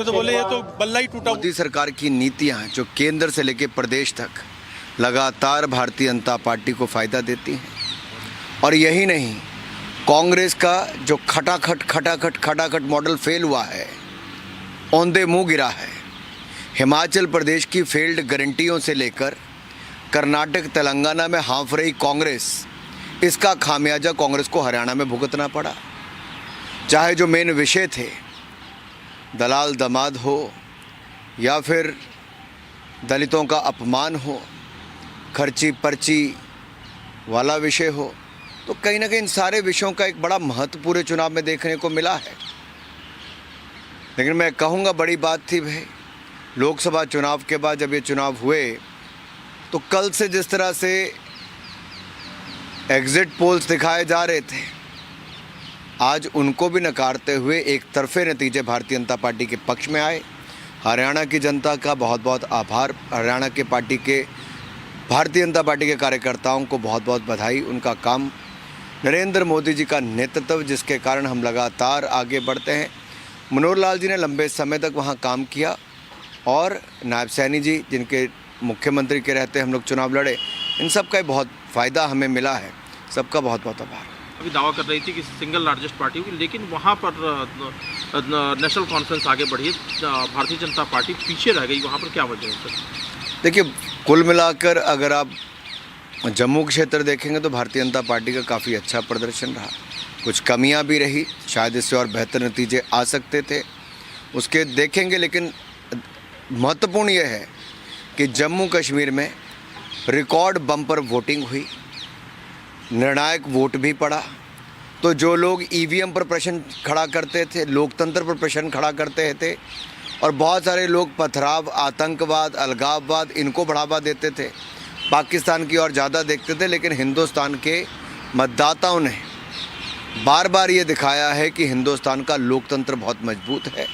तो बोले ये तो बल्ला ही टूटा। मोदी सरकार की नीतियां जो केंद्र से लेकर प्रदेश तक लगातार भारतीय जनता पार्टी को फायदा देती हैं। और यही नहीं, कांग्रेस का जो खटाखट मॉडल फेल हुआ है, औंधे मुंह गिरा है। हिमाचल प्रदेश की फेल्ड गारंटियों से लेकर कर्नाटक तेलंगाना में हाँफ रही कांग्रेस, इसका खामियाजा कांग्रेस को हरियाणा में भुगतना पड़ा। चाहे जो मेन विषय थे, दलाल दमाद हो या फिर दलितों का अपमान हो, खर्ची पर्ची वाला विषय हो, तो कहीं ना कहीं इन सारे विषयों का एक बड़ा महत्व पूरे चुनाव में देखने को मिला है। लेकिन मैं कहूँगा बड़ी बात थी भाई, लोकसभा चुनाव के बाद जब ये चुनाव हुए तो कल से जिस तरह से एग्जिट पोल्स दिखाए जा रहे थे, आज उनको भी नकारते हुए एक तरफे नतीजे भारतीय जनता पार्टी के पक्ष में आए। हरियाणा की जनता का बहुत बहुत आभार, हरियाणा के भारतीय जनता पार्टी के कार्यकर्ताओं को बहुत बहुत बधाई। उनका काम, नरेंद्र मोदी जी का नेतृत्व, जिसके कारण हम लगातार आगे बढ़ते हैं। मनोहर लाल जी ने लंबे समय तक वहाँ काम किया और नायब सैनी जी, जिनके मुख्यमंत्री के रहते हम लोग चुनाव लड़े, इन सब का बहुत फ़ायदा हमें मिला है। सबका बहुत बहुत आभार। अभी दावा कर रही थी कि सिंगल लार्जेस्ट पार्टी होगी, लेकिन वहाँ पर नेशनल कॉन्फ्रेंस आगे बढ़ी, भारतीय जनता पार्टी पीछे रह गई। वहाँ पर क्या वजह है सर? देखिए, कुल मिलाकर अगर आप जम्मू क्षेत्र देखेंगे तो भारतीय जनता पार्टी का काफ़ी अच्छा प्रदर्शन रहा। कुछ कमियां भी रही, शायद इससे और बेहतर नतीजे आ सकते थे, उसके देखेंगे। लेकिन महत्वपूर्ण यह है कि जम्मू कश्मीर में रिकॉर्ड बम्पर वोटिंग हुई, निर्णायक वोट भी पड़ा। तो जो लोग ईवीएम पर प्रश्न खड़ा करते थे, लोकतंत्र पर प्रश्न खड़ा करते थे, और बहुत सारे लोग पथराव, आतंकवाद, अलगाववाद, इनको बढ़ावा देते थे, पाकिस्तान की ओर ज़्यादा देखते थे। लेकिन हिंदुस्तान के मतदाताओं ने बार बार ये दिखाया है कि हिंदुस्तान का लोकतंत्र बहुत मजबूत है।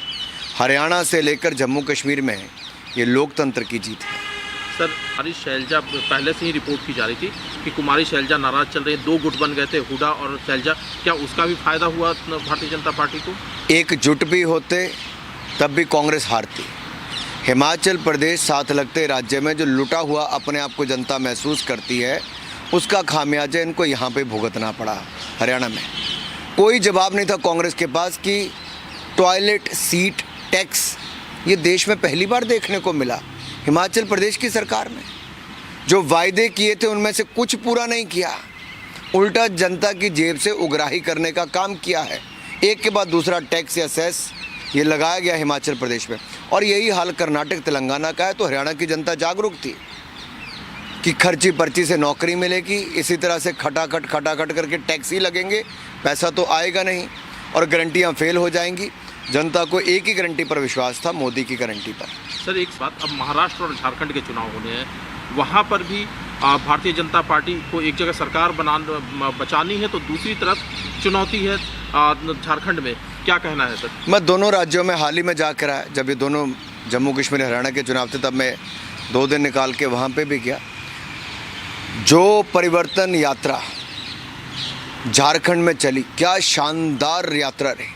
हरियाणा से लेकर जम्मू कश्मीर में ये लोकतंत्र की जीत है। सर, कुमारी शैलजा, पहले से ही रिपोर्ट की जा रही थी कि कुमारी शैलजा नाराज चल रही है, 2 गुट बन गए थे, हुडा और शैलजा। क्या उसका भी फायदा हुआ भारतीय जनता पार्टी को? एकजुट भी होते तब भी कांग्रेस हारती। हिमाचल प्रदेश साथ लगते राज्य में जो लुटा हुआ अपने आप को जनता महसूस करती है, उसका खामियाजा इनको यहाँ पे भुगतना पड़ा। हरियाणा में कोई जवाब नहीं था कांग्रेस के पास कि टॉयलेट सीट टैक्स ये देश में पहली बार देखने को मिला। हिमाचल प्रदेश की सरकार ने जो वायदे किए थे उनमें से कुछ पूरा नहीं किया, उल्टा जनता की जेब से उगराही करने का काम किया है। एक के बाद दूसरा टैक्स या सेस ये लगाया गया हिमाचल प्रदेश में। और यही हाल कर्नाटक तेलंगाना का है। तो हरियाणा की जनता जागरूक थी कि खर्ची पर्ची से नौकरी मिलेगी, इसी तरह से खटाखट करके टैक्स ही लगेंगे, पैसा तो आएगा नहीं और गारंटियाँ फेल हो जाएंगी। जनता को एक ही गारंटी पर विश्वास था, मोदी की गारंटी पर। सर, एक बात, अब महाराष्ट्र और झारखंड के चुनाव होने हैं, वहाँ पर भी भारतीय जनता पार्टी को एक जगह सरकार बचानी है, तो दूसरी तरफ चुनौती है झारखंड में। क्या कहना है सर? मैं दोनों राज्यों में हाल ही में जाकर आया, जब ये दोनों जम्मू कश्मीर हरियाणा के चुनाव थे, तब मैं 2 दिन निकाल के वहाँ पे भी गया। जो परिवर्तन यात्रा झारखंड में चली, क्या शानदार यात्रा रही।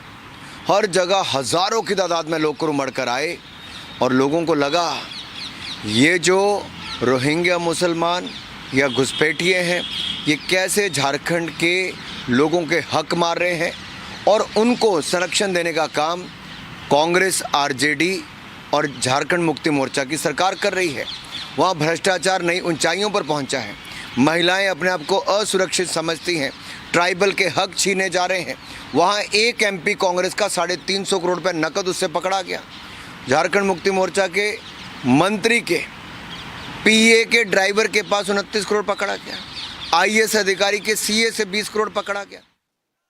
हर जगह हज़ारों की तादाद में लोग उमड़ कर आए और लोगों को लगा ये जो रोहिंग्या मुसलमान या घुसपैठिए हैं, ये कैसे झारखंड के लोगों के हक मार रहे हैं, और उनको संरक्षण देने का काम कांग्रेस, आरजेडी और झारखंड मुक्ति मोर्चा की सरकार कर रही है। वहाँ भ्रष्टाचार नई ऊंचाइयों पर पहुँचा है, महिलाएं अपने आप को असुरक्षित समझती हैं, ट्राइबल के हक छीने जा रहे हैं। वहाँ एक एमपी कांग्रेस का 350 करोड़ रुपये नकद उससे पकड़ा गया। झारखंड मुक्ति मोर्चा के मंत्री के पीए के ड्राइवर के पास 29 करोड़ पकड़ा गया। आईएएस अधिकारी के सीए से 20 करोड़ पकड़ा गया।